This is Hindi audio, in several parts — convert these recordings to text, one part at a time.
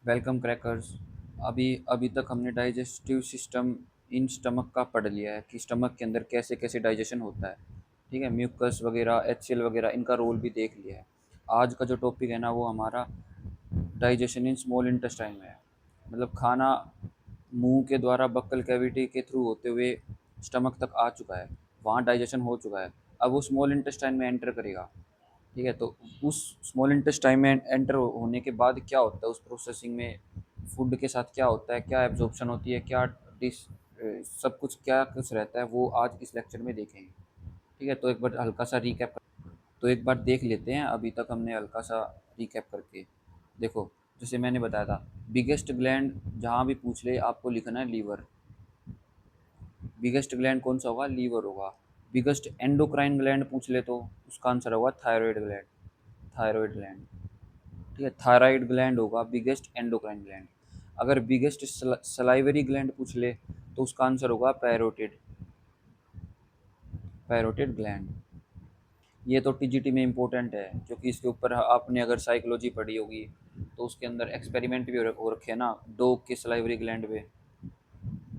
Welcome crackers. अभी अभी तक हमने डाइजेस्टिव सिस्टम इन स्टमक का पढ़ लिया है कि स्टमक के अंदर कैसे कैसे डाइजेशन होता है। ठीक है, म्यूकस वगैरह, एचसीएल वगैरह, इनका रोल भी देख लिया है। आज का जो टॉपिक है ना, वो हमारा डाइजेशन इन स्मॉल इंटेस्टाइन में है। मतलब खाना मुंह के द्वारा बक्कल कैविटी के थ्रू होते हुए स्टमक तक आ चुका है, वहाँ डाइजेशन हो चुका है। अब वो स्मॉल इंटेस्टाइन में एंटर करेगा। ठीक है, तो उस स्मॉल इंटेस्टाइन में एंटर होने के बाद क्या होता है, उस प्रोसेसिंग में फूड के साथ क्या होता है, क्या एब्जॉर्प्शन होती है, क्या डिस सब कुछ क्या कुछ रहता है, वो आज इस लेक्चर में देखेंगे। ठीक है, तो एक बार हल्का सा रिकैप, तो एक बार देख लेते हैं अभी तक हमने हल्का सा रिकैप करके। देखो, जैसे मैंने बताया था, बिगेस्ट ग्लैंड जहाँ भी पूछ ले आपको लिखना है लीवर। बिगेस्ट ग्लैंड कौन सा होगा? लीवर होगा। बिगेस्ट एंडोक्राइन ग्लैंड पूछ ले तो उसका आंसर होगा थायराइड ग्लैंड। Thyroid gland. ठीक है, थायराइड ग्लैंड होगा बिगेस्ट एंडोक्राइन ग्लैंड। अगर बिगेस्ट सलाइवरी ग्लैंड पूछ ले तो उसका आंसर होगा पैरोटिड। Parotid gland. ये तो टीजीटी में इंपॉर्टेंट है, क्योंकि इसके ऊपर आपने अगर साइकोलॉजी पढ़ी होगी तो उसके अंदर एक्सपेरिमेंट भी हो रखे हैं ना, डॉग के सलाइवरी ग्लैंड पे।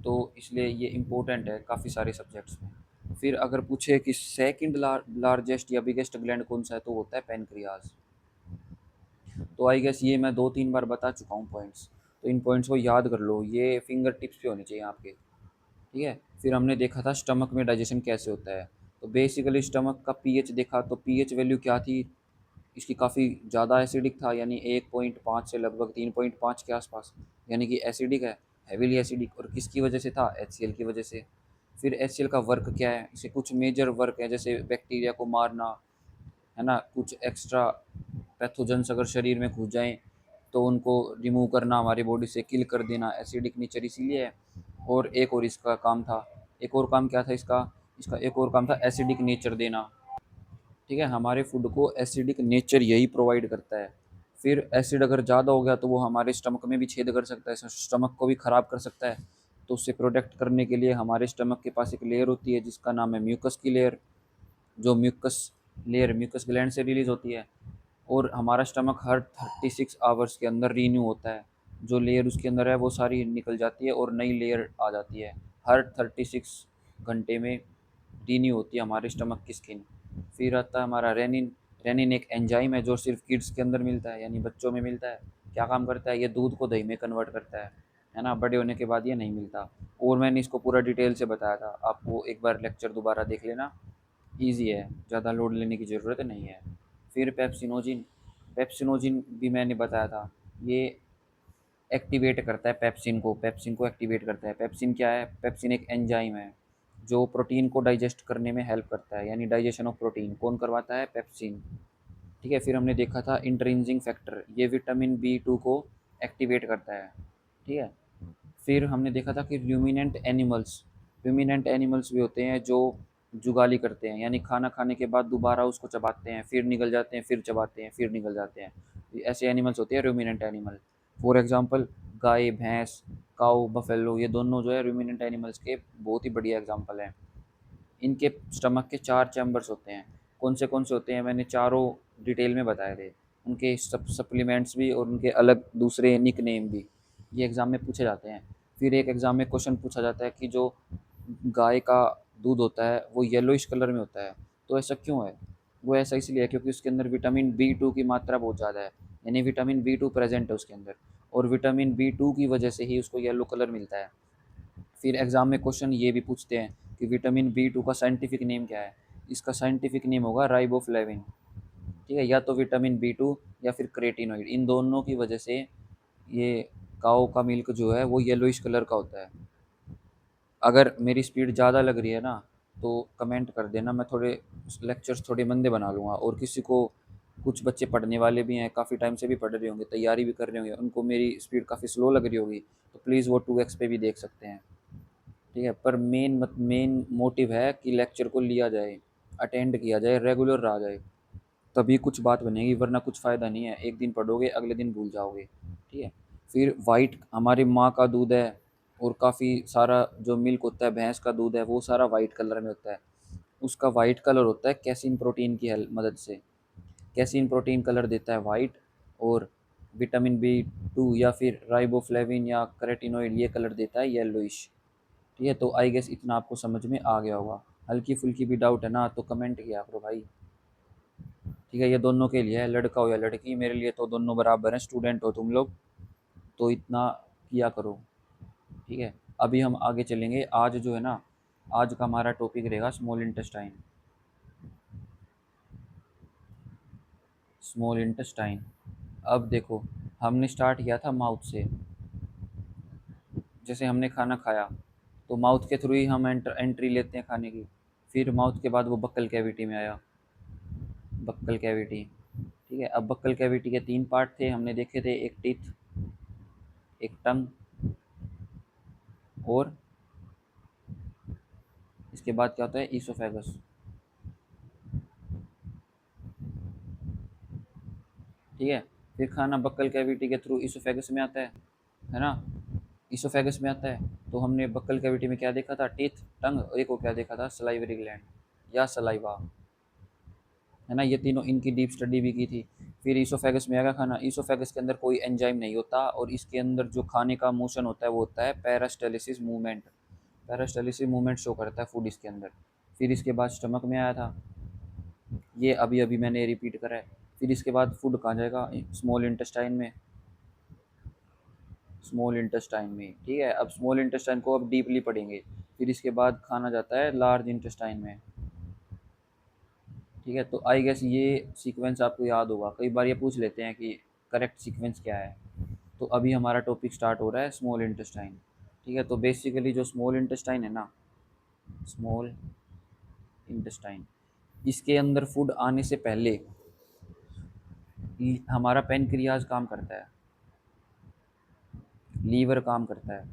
तो इसलिए ये इम्पोर्टेंट है काफ़ी सारे सब्जेक्ट्स में। फिर अगर पूछे कि सेकंड लार्जेस्ट या बिगेस्ट ग्लैंड कौन सा है, तो होता है पेनक्रियाज। तो आई गेस ये मैं 2-3 बार बता चुका हूँ पॉइंट्स। तो इन पॉइंट्स को याद कर लो, ये फिंगर टिप्स पे होने चाहिए आपके। ठीक है, फिर हमने देखा था स्टमक में डाइजेशन कैसे होता है। तो बेसिकली स्टमक का पीएच देखा, तो पीएच वैल्यू क्या थी इसकी? काफ़ी ज़्यादा एसिडिक था, यानी 1.5 से लगभग 3.5 के आसपास, यानी कि एसिडिक है, हैवीली एसिडिक। और किसकी वजह से था? एचसीएल की वजह से। फिर एचसीएल का वर्क क्या है? इसे कुछ मेजर वर्क है, जैसे बैक्टीरिया को मारना, है ना, कुछ एक्स्ट्रा पैथोजेंस अगर शरीर में घुस जाएं तो उनको रिमूव करना, हमारी बॉडी से किल कर देना, एसिडिक नेचर इसीलिए है। और एक और इसका काम था, एक और काम क्या था इसका? इसका एक और काम था एसिडिक नेचर देना। ठीक है, हमारे फूड को एसिडिक नेचर यही प्रोवाइड करता है। फिर एसिड अगर ज़्यादा हो गया तो वो हमारे स्टमक में भी छेद कर सकता है, स्टमक को भी ख़राब कर सकता है। तो उससे प्रोटेक्ट करने के लिए हमारे स्टमक के पास एक लेयर होती है जिसका नाम है म्यूकस की लेयर। जो म्यूकस लेयर म्यूकस ग्लैंड से रिलीज होती है। और हमारा स्टमक हर 36 आवर्स के अंदर रीन्यू होता है। जो लेयर उसके अंदर है वो सारी निकल जाती है और नई लेयर आ जाती है। हर 36 घंटे में रीन्यू होती है हमारे स्टमक की स्किन। फिर आता है हमारा रेनिन। रेनिन एक एंजाइम है जो सिर्फ किड्स के अंदर मिलता है, यानी बच्चों में मिलता है। क्या काम करता है? ये दूध को दही में कन्वर्ट करता है ना। बड़े होने के बाद ये नहीं मिलता। और मैंने इसको पूरा डिटेल से बताया था, आपको एक बार लेक्चर दोबारा देख लेना। ईज़ी है, ज़्यादा लोड लेने की ज़रूरत नहीं है। फिर पेप्सिनोजिन। पेप्सिनोजिन भी मैंने बताया था, ये एक्टिवेट करता है पेप्सिन को। पेप्सिन को एक्टिवेट करता है। पेप्सिन क्या है? पेप्सिन एक एंजाइम है जो प्रोटीन को डाइजेस्ट करने में हेल्प करता है, यानी डाइजेशन ऑफ प्रोटीन कौन करवाता है? पेप्सिन। ठीक है, फिर हमने देखा था इंट्रिंसिक फैक्टर, ये विटामिन बी 2 को एक्टिवेट करता है। ठीक है, फिर हमने देखा था कि र्यूमिनेंट एनिमल्स भी होते हैं जो जुगाली करते हैं, यानी खाना खाने के बाद दोबारा उसको चबाते हैं, फिर निगल जाते हैं, फिर चबाते हैं, फिर निगल जाते हैं। ऐसे एनिमल्स होते हैं र्यूमिनेंट एनिमल। फॉर एग्जांपल गाय, भैंस, काऊ, बफेलो, ये दोनों जो है र्यूमिनेंट एनिमल्स के बहुत ही बढ़िया एग्जांपल हैं। इनके स्टमक के 4 चैम्बर्स होते हैं। कौन से होते हैं? मैंने चारों डिटेल में बताए थे। उनके सब सप्लीमेंट्स भी और उनके अलग दूसरे निक नेम भी, ये एग्ज़ाम में पूछे जाते हैं। फिर एक एग्ज़ाम में क्वेश्चन पूछा जाता है कि जो गाय का दूध होता है वो येलोइश कलर में होता है, तो ऐसा क्यों है? वो ऐसा इसलिए है क्योंकि उसके अंदर विटामिन बी 2 की मात्रा बहुत ज़्यादा है, यानी विटामिन बी 2 प्रेजेंट है उसके अंदर। और विटामिन बी 2 की वजह से ही उसको येलो कलर मिलता है। फिर एग्ज़ाम में क्वेश्चन ये भी पूछते हैं कि विटामिन बी 2 का साइंटिफिक नेम क्या है? इसका साइंटिफिक नेम होगा राइबोफ्लेविन। ठीक है, या तो विटामिन बी 2 या फिर क्रेटिनोइड, इन दोनों की वजह से ये काऊ का मिल्क जो है वो येलोइश कलर का होता है। अगर मेरी स्पीड ज़्यादा लग रही है ना, तो कमेंट कर देना, मैं थोड़े लेक्चर्स थोड़े मंदे बना लूँगा। और किसी को, कुछ बच्चे पढ़ने वाले भी हैं, काफ़ी टाइम से भी पढ़ रहे होंगे, तैयारी भी कर रहे होंगे, उनको मेरी स्पीड काफ़ी स्लो लग रही होगी, तो प्लीज़ वो 2x पे भी देख सकते हैं। ठीक है, पर मेन मोटिव है कि लेक्चर को लिया जाए, अटेंड किया जाए, रेगुलर रहा जाए, तभी कुछ बात बनेगी, वरना कुछ फ़ायदा नहीं है। एक दिन पढ़ोगे, अगले दिन भूल जाओगे। ठीक है, फिर वाइट हमारी माँ का दूध है, और काफ़ी सारा जो मिल्क होता है, भैंस का दूध है, वो सारा वाइट कलर में होता है। उसका वाइट कलर होता है कैसीन प्रोटीन की हेल्प मदद से। कैसीन प्रोटीन कलर देता है वाइट। और विटामिन B2 या फिर राइबोफ्लेविन या कैरोटीनॉइड ये कलर देता है येलोइश। ठीक है, तो आई गेस इतना आपको समझ में आ गया होगा। हल्की फुल्की भी डाउट है ना तो कमेंट किया करो भाई। ठीक है, ये दोनों के लिए है, लड़का हो या लड़की, मेरे लिए तो दोनों बराबर हैं, स्टूडेंट हो तुम लोग, तो इतना किया करो। ठीक है, अभी हम आगे चलेंगे। आज जो है ना, आज का हमारा टॉपिक रहेगा स्मॉल इंटेस्टाइन। Small intestine. अब देखो, हमने स्टार्ट किया था माउथ से। जैसे हमने खाना खाया तो माउथ के थ्रू ही हम एंट्री लेते हैं खाने की। फिर माउथ के बाद वो बक्कल कैविटी में आया, बक्कल कैविटी। ठीक है, अब बक्कल कैविटी के 3 पार्ट थे हमने देखे थे, एक टीथ, एक टंग, और इसके बाद क्या होता है, ईसोफेगस। ठीक है, फिर खाना बक्कल कैविटी के थ्रू ईसोफेगस में आता है ना, ईसोफेगस में आता है। तो हमने बक्कल कैविटी में क्या देखा था, टीथ, टंग, और एक को क्या देखा था, सलाइवरी ग्लैंड या सलाइवा, है ना। ये तीनों, इनकी डीप स्टडी भी की थी। फिर ईसोफेगस में आएगा खाना। ईसोफेगस के अंदर कोई एंजाइम नहीं होता, और इसके अंदर जो खाने का मोशन होता है वो होता है पैरास्टेलिसिस मूवमेंट। पैरास्टेलिसिस मूवमेंट शो करता है फूड इसके अंदर। फिर इसके बाद स्टमक में आया था, ये अभी अभी मैंने रिपीट करा है। फिर इसके बाद फूड कहाँ जाएगा, स्मॉल इंटेस्टाइन में, स्मॉल इंटेस्टाइन में। ठीक है, अब स्मॉल इंटेस्टाइन को अब डीपली पढ़ेंगे। फिर इसके बाद खाना जाता है लार्ज इंटेस्टाइन में। ठीक है, तो आई गेस ये सीक्वेंस आपको याद होगा, कई बार ये पूछ लेते हैं कि करेक्ट सीक्वेंस क्या है। तो अभी हमारा टॉपिक स्टार्ट हो रहा है स्मॉल इंटेस्टाइन। ठीक है, तो बेसिकली जो स्मॉल इंटेस्टाइन है ना, स्मॉल इंटेस्टाइन, इसके अंदर फूड आने से पहले हमारा पेनक्रियाज काम करता है, लीवर काम करता है।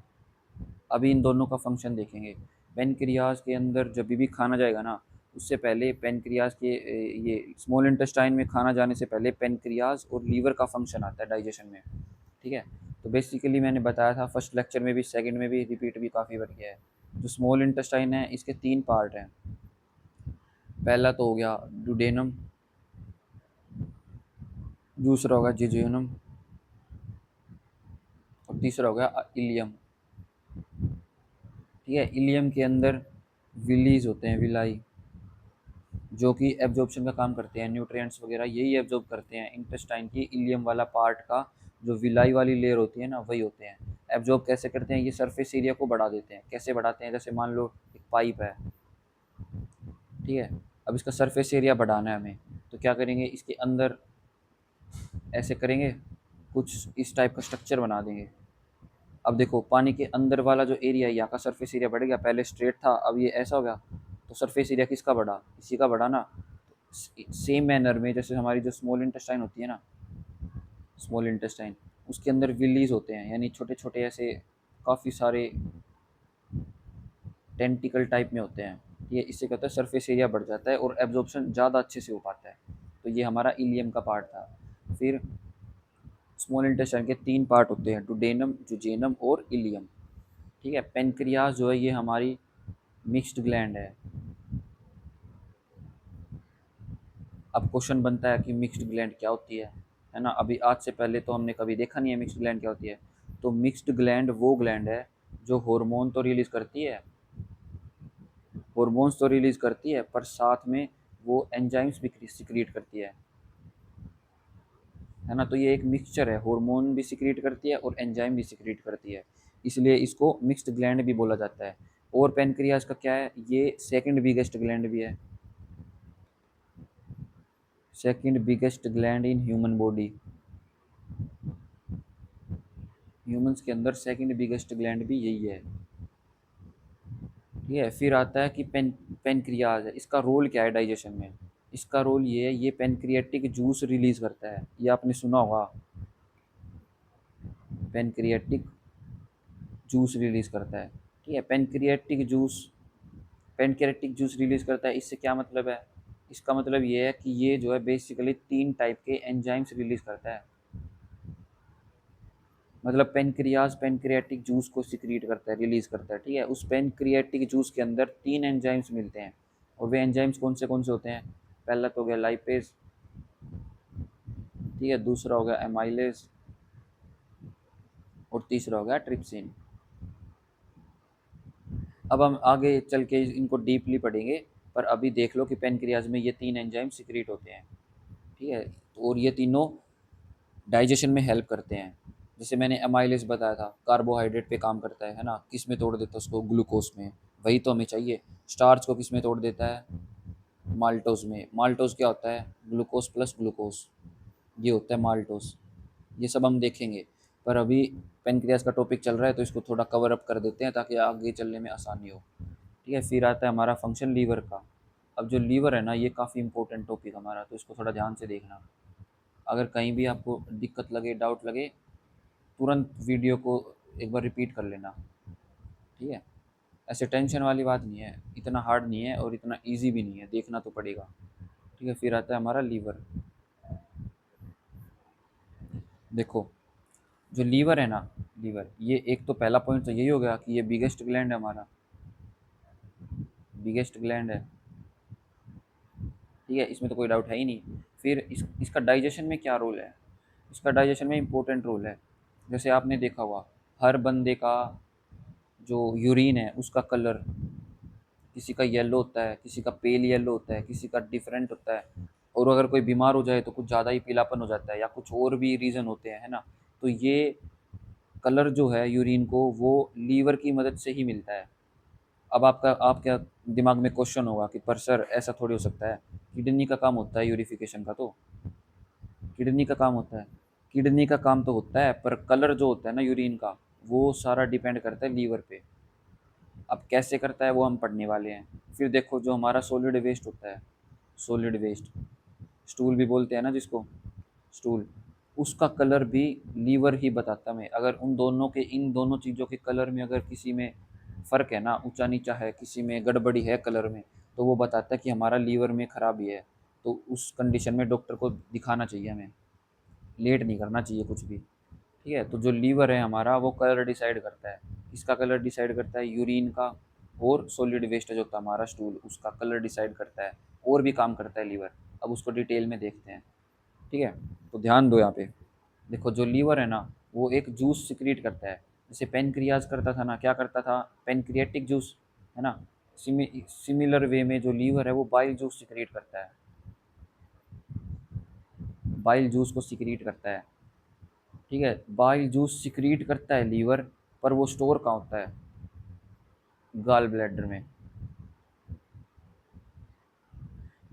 अभी इन दोनों का फंक्शन देखेंगे। पेनक्रियाज के अंदर जब भी खाना जाएगा ना, उससे पहले पेनक्रियाज के ये स्मॉल इंटेस्टाइन में खाना जाने से पहले पेनक्रियाज और लीवर का फंक्शन आता है डाइजेशन में। ठीक है, तो बेसिकली मैंने बताया था फर्स्ट लेक्चर में भी, सेकंड में भी, रिपीट भी काफ़ी बार किया है। जो स्मॉल इंटेस्टाइन है इसके 3 पार्ट हैं। पहला तो हो गया डुडेनम, दूसरा होगा जिजोनम, और तीसरा हो गया इलियम। ठीक है, इलियम के अंदर विलीज होते हैं, विलाई, जो कि एब्जॉर्प्शन का काम करते हैं, न्यूट्रिएंट्स वगैरह यही एब्जॉर्ब करते हैं। इंटेस्टाइन की इलियम वाला पार्ट का जो विलाई वाली लेयर होती है ना, वही होते हैं। एब्जॉर्ब कैसे करते हैं, ये सरफेस एरिया को बढ़ा देते हैं। कैसे बढ़ाते हैं, जैसे मान लो एक पाइप है, ठीक है, अब इसका सरफेस एरिया बढ़ाना है हमें, तो क्या करेंगे, इसके अंदर ऐसे करेंगे, कुछ इस टाइप का स्ट्रक्चर बना देंगे। अब देखो, पानी के अंदर वाला जो एरिया है, यहाँ का सरफेस एरिया बढ़ गया, पहले स्ट्रेट था, अब ये ऐसा हो गया, तो सरफेस एरिया किसका बढ़ा, इसी का बढ़ा ना। सेम मैनर में जैसे हमारी जो स्मॉल इंटेस्टाइन होती है ना, स्मॉल इंटेस्टाइन, उसके अंदर विलीज होते हैं, यानी छोटे छोटे ऐसे काफ़ी सारे टेंटिकल टाइप में होते हैं। ये इससे क्या होता है, सरफेस एरिया बढ़ जाता है और एब्जॉर्प्शन ज़्यादा अच्छे से हो पाता है। तो ये हमारा इलियम का पार्ट था। फिर स्मॉल इंटेस्टाइन के 3 पार्ट होते हैं, डुडेनम, जुजेनम और इलियम। ठीक है, पेनक्रियाज जो है ये हमारी मिक्स्ड ग्लैंड है। अब क्वेश्चन बनता है कि मिक्स्ड ग्लैंड क्या होती है ना। अभी आज से पहले तो हमने कभी देखा नहीं है मिक्स्ड ग्लैंड क्या होती है। तो मिक्स्ड ग्लैंड वो ग्लैंड है जो हार्मोन तो रिलीज करती है, हार्मोन्स तो रिलीज करती है, पर साथ में वो एंजाइम्स भी सिक्रीट करती है ना। तो ये एक मिक्सचर है, हार्मोन भी सिक्रीट करती है और एंजाइम भी सिक्रीट करती है, इसलिए इसको मिक्स्ड ग्लैंड भी बोला जाता है। और पेनक्रियाज का क्या है, ये सेकंड बिगेस्ट ग्लैंड भी है, second biggest gland in human body. Humans के अंदर सेकंड बिगेस्ट ग्लैंड भी यही है। ठीक है, फिर आता है कि पेनक्रियाज है, इसका रोल क्या है डाइजेशन में। इसका रोल ये है, ये पेनक्रियाटिक जूस रिलीज करता है, ये आपने सुना होगा, पेनक्रियाटिक जूस रिलीज करता है। ठीक है, पेनक्रियाटिक जूस रिलीज करता है, इससे क्या मतलब है, इसका मतलब ये है कि ये जो है बेसिकली 3 टाइप के एंजाइम्स रिलीज करता है। मतलब पेनक्रियाज पेनक्रियाटिक जूस को सिक्रीट करता है, रिलीज करता है। ठीक है, उस पेनक्रियाटिक जूस के अंदर 3 एंजाइम्स मिलते हैं, और वे एंजाइम्स कौन से होते हैं, पहला तो हो गया लाइपेज, ठीक है, दूसरा हो गया एमाइलेज, और तीसरा हो गया ट्रिप्सिन। अब हम आगे चल के इनको डीपली पढ़ेंगे, पर अभी देख लो कि पेनक्रियाज में ये 3 एंजाइम सिक्रीट होते हैं, ठीक है। और ये तीनों डाइजेशन में हेल्प करते हैं। जैसे मैंने अमाइलेज बताया था, कार्बोहाइड्रेट पे काम करता है ना, किस में तोड़ देता है उसको, ग्लूकोज में। वही तो हमें चाहिए। स्टार्च को किस में तोड़ देता है, माल्टोज में। माल्टोज क्या होता है, ग्लूकोज प्लस ग्लूकोज, ये होता है माल्टोज। ये सब हम देखेंगे, पर अभी पेनक्रियाज का टॉपिक चल रहा है तो इसको थोड़ा कवर अप कर देते हैं ताकि आगे चलने में आसानी हो, ठीक है। फिर आता है हमारा फंक्शन लीवर का। अब जो लीवर है ना, ये काफ़ी इंपॉर्टेंट टॉपिक हमारा, तो इसको थोड़ा ध्यान से देखना। अगर कहीं भी आपको दिक्कत लगे, डाउट लगे, तुरंत वीडियो को एक बार रिपीट कर लेना, ठीक है। ऐसे टेंशन वाली बात नहीं है, इतना हार्ड नहीं है और इतना इजी भी नहीं है, देखना तो पड़ेगा, ठीक है। फिर आता है हमारा लीवर। देखो, जो लीवर है ना, लीवर ये एक तो पहला पॉइंट तो यही हो गया कि ये बिगेस्ट ग्लैंड है हमारा, बिगेस्ट ग्लैंड है, ठीक है, इसमें तो कोई डाउट है ही नहीं। फिर इसका डाइजेशन में क्या रोल है, इसका डाइजेशन में इम्पोर्टेंट रोल है। जैसे आपने देखा होगा, हर बंदे का जो यूरिन है उसका कलर, किसी का येलो होता है, किसी का पेल येलो होता है, किसी का डिफरेंट होता है। और अगर कोई बीमार हो जाए तो कुछ ज़्यादा ही पीलापन हो जाता है, या कुछ और भी रीज़न होते हैं, है ना। तो ये कलर जो है यूरिन को, वो लीवर की मदद से ही मिलता है। अब आपका दिमाग में क्वेश्चन होगा कि पर सर ऐसा थोड़ी हो सकता है, किडनी का काम होता है यूरिफिकेशन का, तो किडनी का काम होता है, किडनी का काम तो होता है, पर कलर जो होता है ना यूरिन का, वो सारा डिपेंड करता है लीवर पे। अब कैसे करता है वो हम पढ़ने वाले हैं। फिर देखो, जो हमारा सॉलिड वेस्ट होता है, सॉलिड वेस्ट, स्टूल भी बोलते हैं ना जिसको, स्टूल, उसका कलर भी लीवर ही बताता है। अगर उन दोनों के, इन दोनों चीज़ों के कलर में अगर किसी में फ़र्क है ना, ऊंचा नीचा है, किसी में गड़बड़ी है कलर में, तो वो बताता है कि हमारा लीवर में खराबी है। तो उस कंडीशन में डॉक्टर को दिखाना चाहिए हमें, लेट नहीं करना चाहिए कुछ भी, ठीक है। तो जो लीवर है हमारा, वो कलर डिसाइड करता है। किसका कलर डिसाइड करता है, यूरिन का। और सॉलिड वेस्ट जो होता है हमारा स्टूल, उसका कलर डिसाइड करता है। और भी काम करता है लीवर, अब उसको डिटेल में देखते हैं, ठीक है। तो ध्यान दो यहाँ पे। देखो, जो लीवर है ना, वो एक जूस सिक्रीट करता है, जैसे पेनक्रियाज करता था ना, क्या करता था, पेनक्रियाटिक जूस, है ना। सिमिलर वे में जो लीवर है वो बाइल जूस सिक्रीट करता है, बाइल जूस को सिक्रीट करता है, ठीक है। बाइल जूस सिक्रीट करता है लीवर, पर वो स्टोर कहाँ होता है, गाल ब्लैडर में।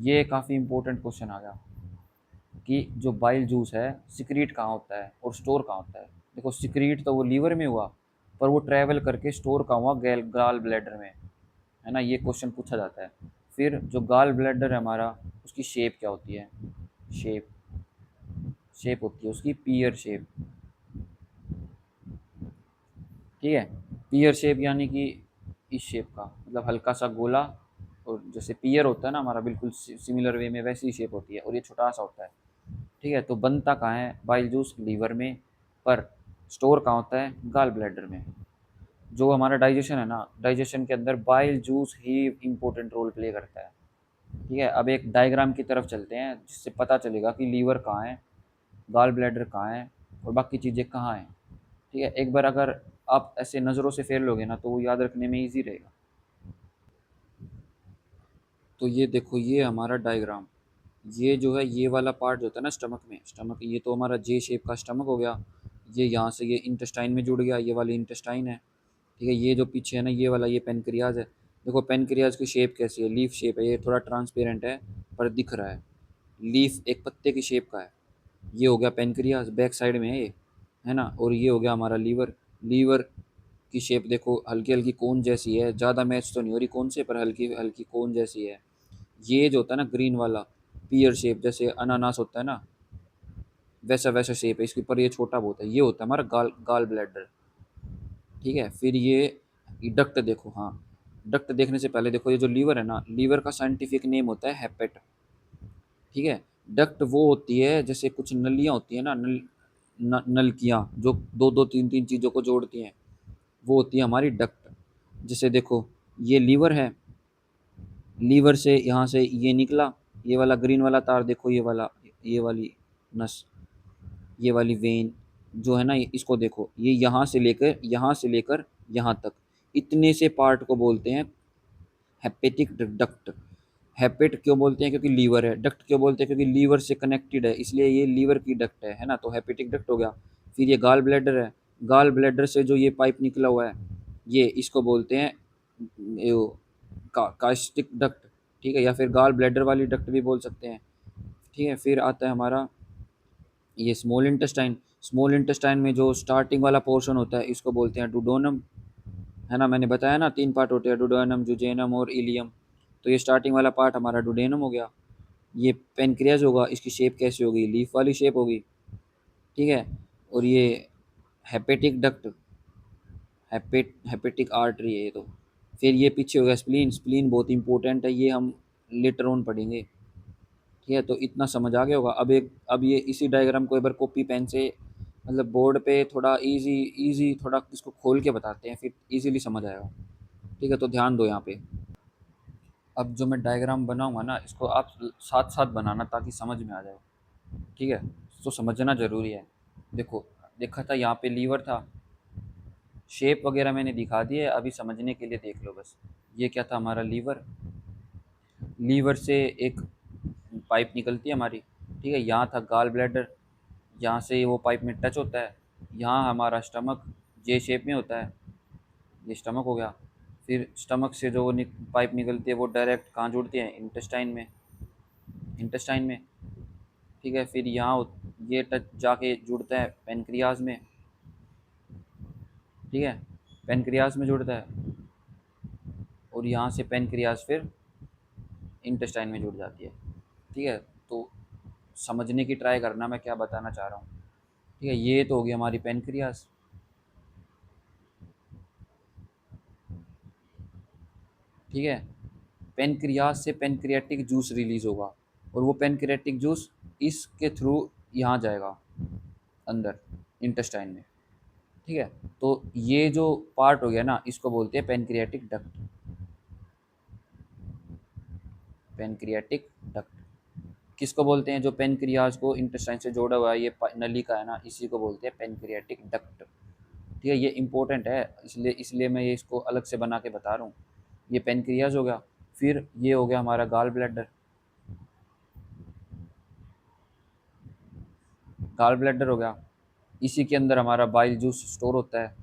ये काफ़ी इंपॉर्टेंट क्वेश्चन आ गया कि जो बाइल जूस है सिक्रीट कहाँ होता है और स्टोर कहाँ होता है। देखो, सिक्रीट तो वो लीवर में हुआ, पर वो ट्रैवल करके स्टोर कहाँ हुआ, गैल गाल ब्लैडर में, है ना। ये क्वेश्चन पूछा जाता है। फिर जो गाल ब्लैडर है हमारा, उसकी शेप क्या होती है, शेप, शेप होती है उसकी पियर शेप, ठीक है। पियर शेप यानी कि इस शेप का, मतलब हल्का सा गोला। और जैसे पियर होता है ना हमारा, बिल्कुल सिमिलर वे में वैसी शेप होती है, और ये छोटा सा होता है, ठीक है। तो बनता कहाँ है बाइल जूस, लीवर में, पर स्टोर कहाँ होता है, गाल ब्लैडर में। जो हमारा डाइजेशन है ना, डाइजेशन के अंदर बाइल जूस ही इंपॉर्टेंट रोल प्ले करता है, ठीक है। अब एक डायग्राम की तरफ चलते हैं, जिससे पता चलेगा कि लीवर कहाँ है, गाल ब्लैडर कहाँ है, और बाकी चीज़ें कहाँ हैं, ठीक है। एक बार अगर आप ऐसे नज़रों से फेर लोगे ना, तो वो याद रखने में ईजी रहेगा। तो ये देखो, ये हमारा डायग्राम, ये जो है, ये वाला पार्ट जो होता है ना स्टमक में, स्टमक, ये तो हमारा जे शेप का स्टमक हो गया। ये यहाँ से ये इंटेस्टाइन में जुड़ गया, ये वाली इंटेस्टाइन है, ठीक है। ये जो पीछे है ना, ये वाला, ये पेनक्रियाज है। देखो पेनक्रियाज की शेप कैसी है, लीफ शेप है, ये थोड़ा ट्रांसपेरेंट है पर दिख रहा है, लीफ एक पत्ते की शेप का है। ये हो गया पेनक्रियाज, बैक साइड में है ना। और ये हो गया हमारा लीवर। लीवर की शेप देखो, हल्की हल्की कोन जैसी है, ज़्यादा मैच तो नहीं हो रही कोन से, पर हल्की हल्की कोन जैसी है। ये जो होता है ना ग्रीन वाला, पियर शेप, जैसे अनानास होता है ना, वैसा वैसा शेप है इसके, ऊपर ये छोटा बहुत है, ये होता है हमारा गाल गाल ब्लैडर, ठीक है। फिर ये डक्ट देखो, हाँ, डक्ट देखने से पहले देखो, ये जो लीवर है ना, लीवर का साइंटिफिक नेम होता है हेपेट, ठीक है। डक्ट वो होती है, जैसे कुछ नलियाँ होती है ना, नलकियाँ जो दो दो तीन तीन चीज़ों को जोड़ती हैं, वो होती है हमारी डक्ट। जैसे देखो, ये लीवर है, लीवर से यहाँ से ये निकला, ये वाला ग्रीन वाला तार देखो, ये वाला, ये वाली नस, ये वाली वेन, जो है ना, इसको देखो, ये यहाँ से लेकर यहाँ तक, इतने से पार्ट को बोलते हैं हेपेटिक डक्ट। हेपेट क्यों बोलते हैं? क्योंकि लीवर है। डक्ट क्यों बोलते हैं? क्योंकि लीवर से कनेक्टेड है, इसलिए ये लीवर की डक्ट है ना, तो हेपेटिक डक्ट हो गया। फिर ये गाल ब्लैडर है, गाल ब्लैडर से जो ये पाइप निकला हुआ है, ये इसको बोलते हैं कास्टिक डक्ट, ठीक है, या फिर गाल ब्लैडर वाली डक्ट भी बोल सकते हैं। ठीक है, फिर आता है हमारा ये स्मॉल इंटेस्टाइन। स्मॉल इंटेस्टाइन में जो स्टार्टिंग वाला पोर्शन होता है, इसको बोलते हैं डुडोनम, है ना, मैंने बताया ना 3 पार्ट होते हैं, डुडोनम, जुजेनम और इलियम। तो ये स्टार्टिंग वाला पार्ट हमारा डुडेनम हो गया। ये पेनक्रियाज होगा, इसकी शेप कैसे होगी? लीफ वाली शेप होगी, ठीक है। और ये हेपेटिक डक्ट, हेपेटिक आर्टरी है ये तो। फिर ये पीछे हो गया स्प्लीन। स्प्लीन बहुत इंपॉर्टेंट है, ये हम लेटर ऑन पढ़ेंगे, ठीक है। तो इतना समझ आ गया होगा। अब ये इसी डायग्राम को एक बार कॉपी पेन से, मतलब बोर्ड पे थोड़ा इजी इजी थोड़ा इसको खोल के बताते हैं, फिर इजीली समझ आएगा, ठीक है। तो ध्यान दो यहाँ पे। अब जो मैं डायग्राम बनाऊंगा ना, इसको आप साथ साथ बनाना ताकि समझ में आ जाए, ठीक है। तो समझना ज़रूरी है। देखो, देखा था यहाँ पे लीवर था, शेप वगैरह मैंने दिखा दी है, अभी समझने के लिए देख लो बस। ये क्या था? हमारा लीवर। लीवर से एक पाइप निकलती है हमारी, ठीक है। यहाँ था गाल ब्लैडर, यहाँ से वो पाइप में टच होता है। यहाँ हमारा स्टमक जे शेप में होता है, ये स्टमक हो गया। फिर स्टमक से जो वो पाइप निकलती है, वो डायरेक्ट कहाँ जुड़ती है? इंटेस्टाइन में, इंटेस्टाइन में, ठीक है। फिर यहाँ ये टच जाके जुड़ता है पेनक्रियाज में, ठीक है, पेनक्रियाज में जुड़ता है। और यहाँ से पेनक्रियाज फिर इंटेस्टाइन में जुड़ जाती है, ठीक है। तो समझने की ट्राई करना मैं क्या बताना चाह रहा हूँ, ठीक है। ये तो होगी हमारी पेनक्रियाज, ठीक है। पेनक्रियाज से पेनक्रियाटिक जूस रिलीज होगा, और वो पेनक्रियाटिक जूस इसके थ्रू यहाँ जाएगा अंदर इंटेस्टाइन में, ठीक है। तो ये जो पार्ट हो गया ना, इसको बोलते हैं पेनक्रियाटिक डक्ट, पेनक्रियाटिक डक्ट। किसको बोलते हैं? जो पेनक्रियाज को इंटेस्टाइन से जोड़ा हुआ है, ये नली का है ना, इसी को बोलते हैं पेनक्रियाटिक डक्ट, ठीक है। ये इंपॉर्टेंट है, इसलिए इसलिए मैं ये इसको अलग से बना के बता रहा हूँ। ये पेनक्रियाज हो गया। फिर ये हो गया हमारा गाल ब्लैडर। गाल ब्लैडर हो गया, इसी के अंदर हमारा बाइल जूस स्टोर होता है।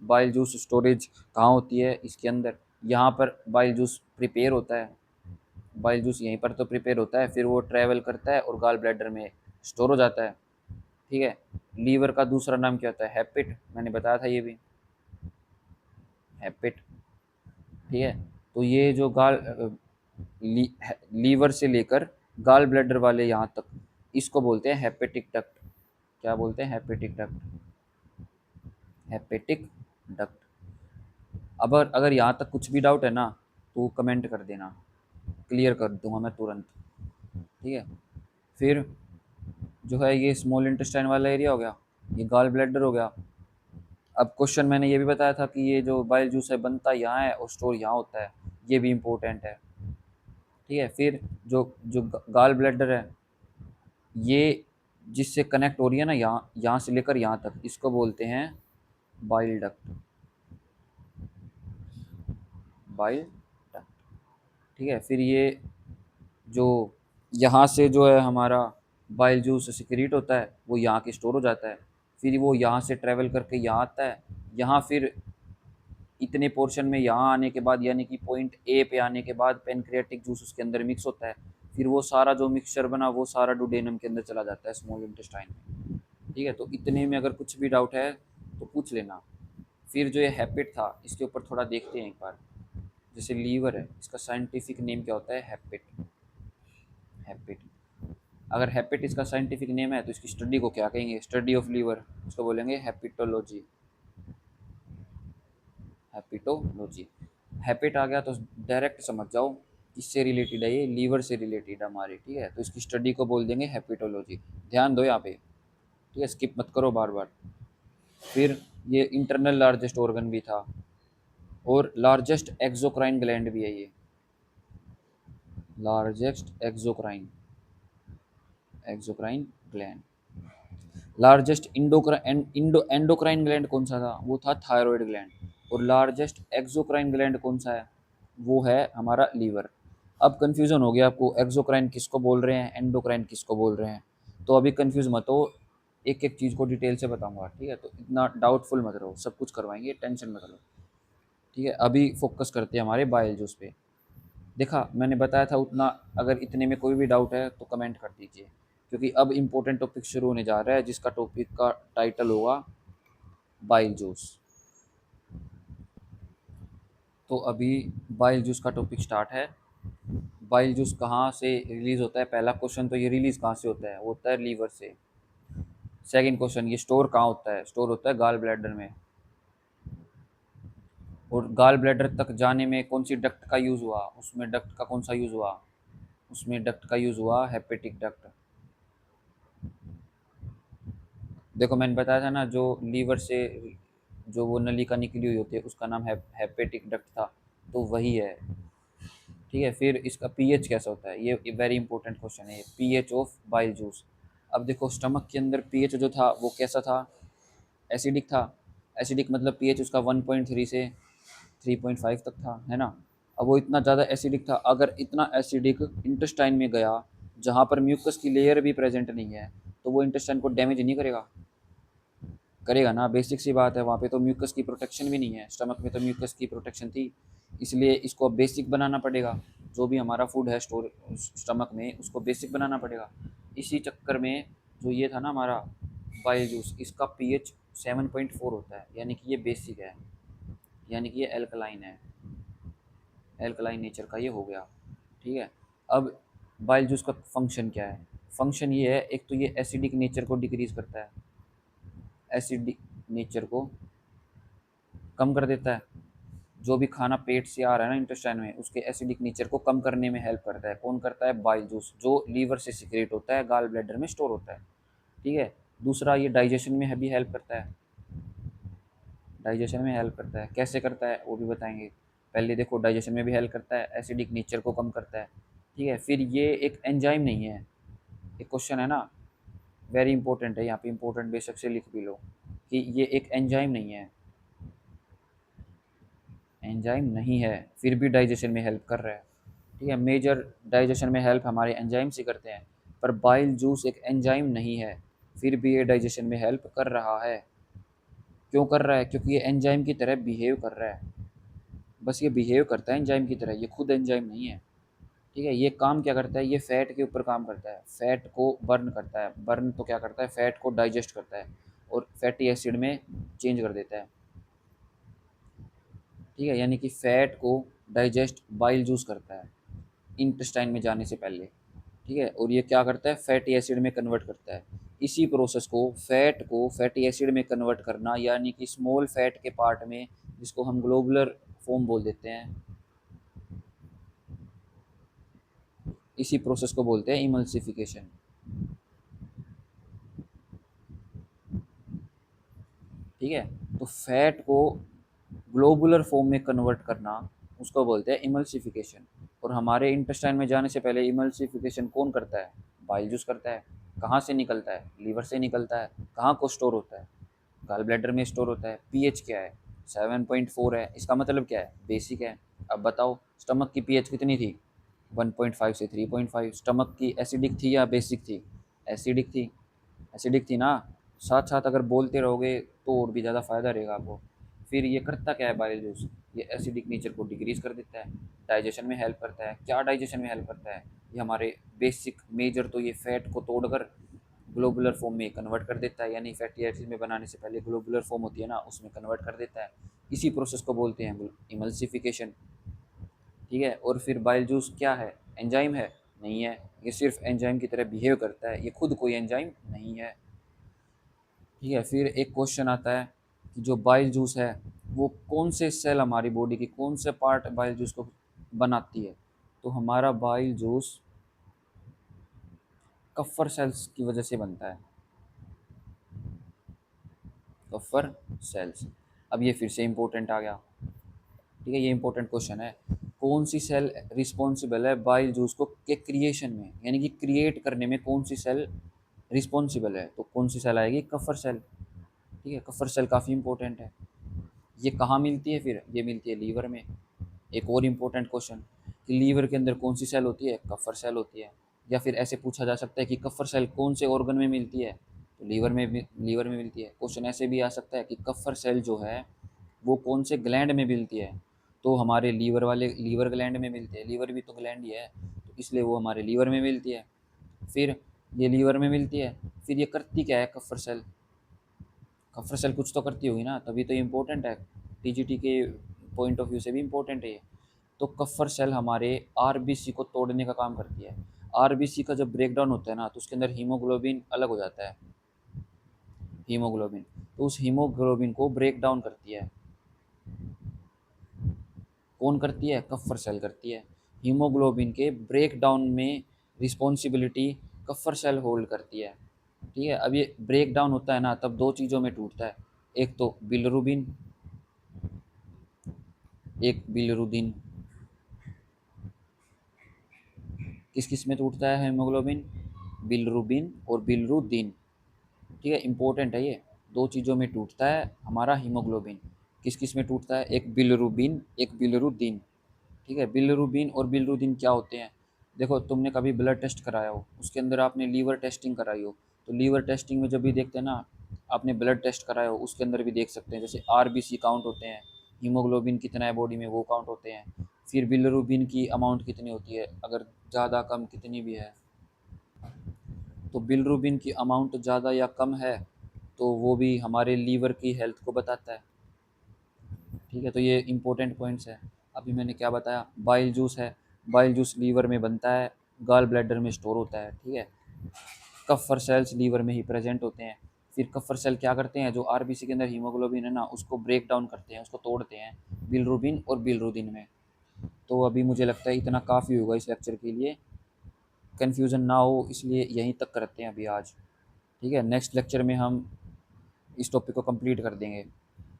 बाइल जूस स्टोरेज कहाँ होती है? इसके अंदर। यहाँ पर बाइल जूस प्रिपेयर होता है, बाइल जूस यहीं पर तो प्रिपेयर होता है, फिर वो ट्रैवल करता है और गाल ब्लैडर में स्टोर हो जाता है, ठीक है। लीवर का दूसरा नाम क्या होता है? हेपेट, मैंने बताया था ये भी, हेपेट, ठीक है। तो ये जो लीवर से लेकर गाल ब्लैडर वाले यहाँ तक, इसको बोलते हैं हेपेटिक डक्ट। क्या बोलते हैं? Hepatic duct, hepatic duct. अब अगर यहाँ तक कुछ भी डाउट है ना, तो कमेंट कर देना, क्लियर कर दूंगा मैं तुरंत, ठीक है। फिर जो है ये स्मॉल इंटेस्टाइन वाला एरिया हो गया, ये गाल ब्लैडर हो गया। अब क्वेश्चन मैंने ये भी बताया था कि ये जो बाइल जूस है बनता यहाँ है और स्टोर यहाँ होता है, ये भी इम्पोर्टेंट है, ठीक है। फिर जो जो गाल ब्लैडर है, ये जिससे कनेक्ट हो रही है ना, यहाँ यहाँ से लेकर यहाँ तक, इसको बोलते हैं बाइल डक्ट, बाइल डक्ट, ठीक है। फिर ये जो यहाँ से जो है हमारा बाइल जूस सिक्रीट होता है, वो यहाँ के स्टोर हो जाता है। फिर वो यहाँ से ट्रैवल करके यहाँ आता है, यहाँ फिर इतने पोर्शन में यहाँ आने के बाद, यानी कि पॉइंट ए पे आने के बाद पेनक्रियाटिक जूस उसके अंदर मिक्स होता है। फिर वो सारा जो मिक्सचर बना, वो सारा डुडेनम के अंदर चला जाता है, स्मॉल इंटेस्टाइन में, ठीक है। तो इतने में अगर कुछ भी डाउट है तो पूछ लेना। फिर जो ये हैपिट था, इसके ऊपर थोड़ा देखते हैं एक बार। जैसे लीवर है, इसका साइंटिफिक नेम क्या होता है? हैपिट, हैपिट। अगर हैपिट इसका साइंटिफिक नेम है, तो इसकी स्टडी को क्या कहेंगे? स्टडी ऑफ लीवर, उसको बोलेंगे हैपिटोलॉजी, हैपिटोलॉजी। हैपिट आ गया तो डायरेक्ट समझ जाओ किससे रिलेटेड है, ये लीवर से रिलेटेड है हमारे, ठीक है। तो इसकी स्टडी को बोल देंगे हैपिटोलॉजी। ध्यान दो यहाँ पे, ठीक है, स्किप मत करो बार बार। फिर ये इंटरनल लार्जेस्ट ऑर्गन भी था, और लार्जेस्ट एक्सोक्राइन ग्लैंड भी है ये, largest exocrine, exocrine gland. Largest endocrine gland कौन सा था, वो था थायराइड ग्लैंड। और लार्जेस्ट एक्सोक्राइन ग्लैंड कौन सा है, वो है हमारा लीवर। अब कंफ्यूजन हो गया आपको, एक्सोक्राइन किसको बोल रहे हैं, एंडोक्राइन किसको बोल रहे हैं। तो अभी कंफ्यूज मत हो, एक एक चीज़ को डिटेल से बताऊंगा, ठीक है। तो इतना डाउटफुल मत रहो, सब कुछ करवाएंगे, टेंशन मत लो, ठीक है। अभी फोकस करते हैं हमारे बाइल जूस पे। देखा मैंने बताया था उतना, अगर इतने में कोई भी डाउट है तो कमेंट कर दीजिए, क्योंकि अब इम्पोर्टेंट टॉपिक शुरू होने जा रहा है, जिसका टॉपिक का टाइटल होगा बाइल जूस। तो अभी बाइल जूस का टॉपिक स्टार्ट है। बाइल जूस कहाँ से रिलीज होता है, पहला क्वेश्चन तो ये रिलीज कहाँ से होता है, वो होता है लीवर से। सेकंड क्वेश्चन, ये स्टोर कहाँ होता है, स्टोर होता है गाल ब्लैडर में। और गाल ब्लैडर तक जाने में कौन सी डक्ट का यूज़ हुआ, उसमें डक्ट का कौन सा यूज़ हुआ, उसमें डक्ट का यूज़ हुआ हेपेटिक डक्ट। देखो मैंने बताया था ना, जो लीवर से जो वो नलिका निकली हुई होती है उसका नाम हेपेटिक डक्ट था, तो वही है, ठीक है। फिर इसका पीएच कैसा होता है, ये वेरी इंपॉर्टेंट क्वेश्चन है, ये पीएच ऑफ बाइल जूस। अब देखो स्टमक के अंदर पीएच जो था वो कैसा था, एसिडिक था। एसिडिक मतलब पीएच उसका 1.3 से 3.5 तक था, है ना। अब वो इतना ज़्यादा एसिडिक था, अगर इतना एसिडिक इंटेस्टाइन में गया जहाँ पर म्यूकस की लेयर भी प्रेजेंट नहीं है, तो वो इंटेस्टाइन को डैमेज नहीं करेगा, करेगा ना, बेसिक सी बात है। वहाँ पे तो म्यूकस की प्रोटेक्शन भी नहीं है, स्टमक में तो म्यूकस की प्रोटेक्शन थी, इसलिए इसको अब बेसिक बनाना पड़ेगा। जो भी हमारा फूड है स्टोर स्टमक में, उसको बेसिक बनाना पड़ेगा। इसी चक्कर में जो ये था ना हमारा बाइल जूस, इसका पीएच 7.4 होता है, यानी कि ये बेसिक है, यानी कि ये एल्कलाइन है, एल्कलाइन नेचर का ये हो गया, ठीक है। अब बाइल जूस का फंक्शन क्या है, फंक्शन ये है, एक तो ये एसिडिक नेचर को डिक्रीज करता है, एसिडिक नेचर को कम कर देता है। जो भी खाना पेट से आ रहा है ना इंटेस्टाइन में, उसके एसिडिक नेचर को कम करने में हेल्प करता है। कौन करता है, बाइल जूस, जो लीवर से सिक्रेट होता है, गाल ब्लैडर में स्टोर होता है, ठीक है। दूसरा, ये डाइजेशन में भी हेल्प करता है, डाइजेशन में हेल्प करता है, कैसे करता है वो भी बताएंगे। पहले देखो, डाइजेशन में भी हेल्प करता है, एसिडिक नेचर को कम करता है, ठीक है। फिर ये एक एंजाइम नहीं है, एक क्वेश्चन है ना, वेरी इंपॉर्टेंट है, यहाँ पे इंपॉर्टेंट बेशक से लिख भी लो कि ये एक एंजाइम नहीं है, एंजाइम नहीं है, फिर भी डाइजेशन में हेल्प कर रहा है, ठीक है। मेजर डाइजेशन में हेल्प हमारे एंजाइम से करते हैं, पर बाइल जूस एक एंजाइम नहीं है, फिर भी ये डाइजेशन में हेल्प कर रहा है। क्यों कर रहा है, क्योंकि ये एंजाइम की तरह बिहेव कर रहा है, बस ये बिहेव करता है एंजाइम की तरह, ये खुद एंजाइम नहीं है, ठीक है। ये काम क्या करता है, ये फैट के ऊपर काम करता है, फैट को बर्न करता है, बर्न तो क्या करता है, फैट को डाइजेस्ट करता है और फैटी एसिड में चेंज कर देता है, ठीक है। यानी कि फैट को डाइजेस्ट बाइल जूस करता है इंटेस्टाइन में जाने से पहले, ठीक है। और ये क्या करता है, फैटी एसिड में कन्वर्ट करता है। इसी प्रोसेस को फैटी एसिड में कन्वर्ट करना, यानी कि स्मॉल फैट के पार्ट में, जिसको हम ग्लोबुलर फॉर्म बोल देते हैं, इसी प्रोसेस को बोलते हैं इमल्सिफिकेशन, ठीक है। तो फैट को ग्लोबुलर फॉर्म में कन्वर्ट करना, उसको बोलते हैं इमल्सिफिकेशन। और हमारे इंटेस्टाइन में जाने से पहले इमल्सिफिकेशन कौन करता है, बाइल जूस करता है। कहाँ से निकलता है, लीवर से निकलता है। कहाँ को स्टोर होता है, गॉल ब्लैडर में स्टोर होता है। पीएच क्या है, 7.4 है, इसका मतलब क्या है, बेसिक है। अब बताओ स्टमक की पीएच कितनी थी, 1.5 से 3.5। स्टमक की एसिडिक थी या बेसिक थी, एसिडिक थी, एसिडिक थी ना। साथ साथ अगर बोलते रहोगे तो और भी ज़्यादा फ़ायदा रहेगा आपको। फिर ये करता क्या है बाइल जूस, ये एसिडिक नेचर को डिक्रीज़ कर देता है, डाइजेशन में हेल्प करता है। क्या डाइजेशन में हेल्प करता है, ये हमारे बेसिक मेजर तो ये फैट को तोड़कर ग्लोबुलर फॉर्म में कन्वर्ट कर देता है, यानी फैटी एसिड में बनाने से पहले ग्लोबुलर फॉर्म होती है ना, उसमें कन्वर्ट कर देता है। इसी प्रोसेस को बोलते हैं इमल्सिफिकेशन, ठीक है। और फिर बाइल जूस क्या है, एंजाइम है, नहीं है, ये सिर्फ एंजाइम की तरह बिहेव करता है, ये खुद कोई एंजाइम नहीं है, ठीक है। फिर एक क्वेश्चन आता है कि जो बाइल जूस है वो कौन से सेल, हमारी बॉडी की कौन से पार्ट बाइल जूस को बनाती है। तो हमारा बाइल जूस कफ़र सेल्स की वजह से बनता है, कफ़र सेल्स। अब ये फिर से इंपॉर्टेंट आ गया, ठीक है, ये इंपॉर्टेंट क्वेश्चन है। कौन सी सेल रिस्पॉन्सिबल है बाइल जूस को के क्रिएशन में, यानी कि क्रिएट करने में कौन सी सेल रिस्पॉन्सिबल है, तो कौन सी सेल आएगी? कफर सेल। ठीक है, कफर सेल काफ़ी इंपॉर्टेंट है। ये कहाँ मिलती है फिर? ये मिलती है लीवर में। एक और इम्पोर्टेंट क्वेश्चन कि लीवर के अंदर कौन सी सेल होती है? कफर सेल होती है। या फिर ऐसे पूछा जा सकता है कि कफर सेल कौन से ऑर्गन में मिलती है? तो लीवर में मिलती है। क्वेश्चन ऐसे भी आ सकता है कि कफर सेल जो है वो कौन से ग्लैंड में मिलती है? तो हमारे लीवर ग्लैंड में मिलती है। लीवर भी तो ग्लैंड ही है, तो इसलिए वो हमारे लीवर में मिलती है। फिर ये लीवर में मिलती है, फिर ये करती क्या है कफर सेल? कफर सेल कुछ तो करती होगी ना, तभी तो ये इम्पोर्टेंट है। टीजीटी के पॉइंट ऑफ व्यू से भी इम्पोर्टेंट है ये। तो कफर सेल हमारे आरबीसी को तोड़ने का काम करती है। आरबीसी का जब ब्रेक डाउन होता है ना, तो उसके अंदर हीमोग्लोबिन अलग हो जाता है। हीमोग्लोबिन, तो उस हीमोग्लोबिन को ब्रेक डाउन करती है। कौन करती है? कफर सेल करती है। हीमोग्लोबिन के ब्रेक डाउन में रिस्पॉन्सिबिलिटी कफर सेल होल्ड करती है। ठीक है, अब ये ब्रेक डाउन होता है ना, तब दो चीज़ों में टूटता है। एक तो बिलरुबिन, एक बिलरुदिन। किस किस में टूटता है हीमोग्लोबिन? बिलरुबिन और बिलरुदिन। ठीक है, इंपॉर्टेंट है ये। दो चीज़ों में टूटता है हमारा हीमोग्लोबिन। किस किस में टूटता है? एक बिलरुबिन, एक बिलरुदिन। ठीक है, बिलरुबिन और बिलरुदिन क्या होते हैं? देखो, तुमने कभी ब्लड टेस्ट कराया हो, उसके अंदर आपने लीवर टेस्टिंग कराई हो, तो लीवर टेस्टिंग में जब भी देखते हैं ना, आपने ब्लड टेस्ट कराया हो, उसके अंदर भी देख सकते हैं। जैसे आरबीसी काउंट होते हैं, हीमोग्लोबिन कितना है बॉडी में वो काउंट होते हैं। फिर बिलरुबिन की अमाउंट कितनी होती है, अगर ज़्यादा कम कितनी भी है, तो बिलरुबिन की अमाउंट ज़्यादा या कम है, तो वो भी हमारे लीवर की हेल्थ को बताता है। ठीक है, तो ये इंपॉर्टेंट पॉइंट्स है। अभी मैंने क्या बताया? बाइल जूस है, बाइल जूस लीवर में बनता है, गॉल ब्लैडर में स्टोर होता है। ठीक है, कफर सेल्स लीवर में ही प्रेजेंट होते हैं। फिर कफर सेल क्या करते हैं? जो आरबीसी के अंदर हीमोग्लोबिन है ना, उसको ब्रेक डाउन करते हैं, उसको तोड़ते हैं बिलरुबिन और बिलरुदिन में। तो अभी मुझे लगता है इतना काफ़ी होगा इस लेक्चर के लिए। कन्फ्यूज़न ना हो इसलिए यहीं तक करते हैं अभी आज। ठीक है, नेक्स्ट लेक्चर में हम इस टॉपिक को कंप्लीट कर देंगे,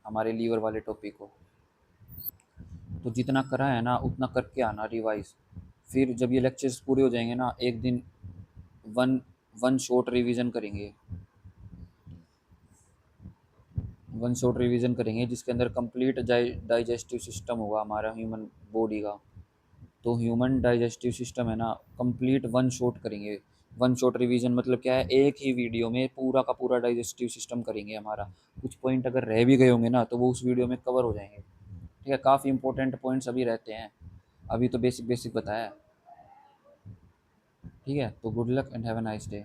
हमारे लीवर वाले टॉपिक को। तो जितना करा है ना उतना करके आना रिवाइज। फिर जब ये लेक्चर्स पूरे हो जाएंगे ना, एक दिन वन वन शॉट रिवीजन करेंगे। वन शॉट रिवीजन करेंगे जिसके अंदर कंप्लीट डाइजेस्टिव सिस्टम होगा हमारा ह्यूमन बॉडी का। तो ह्यूमन डाइजेस्टिव सिस्टम है ना, कंप्लीट वन शॉट करेंगे। वन शॉट रिवीजन मतलब क्या है? एक ही वीडियो में पूरा का पूरा डाइजेस्टिव सिस्टम करेंगे हमारा। कुछ पॉइंट अगर रह भी गए होंगे ना, तो वो उस वीडियो में कवर हो जाएंगे। ठीक है, काफ़ी इंपॉर्टेंट पॉइंट्स अभी रहते हैं। अभी तो बेसिक बेसिक बताया है। ठीक है, तो good luck and have a nice day.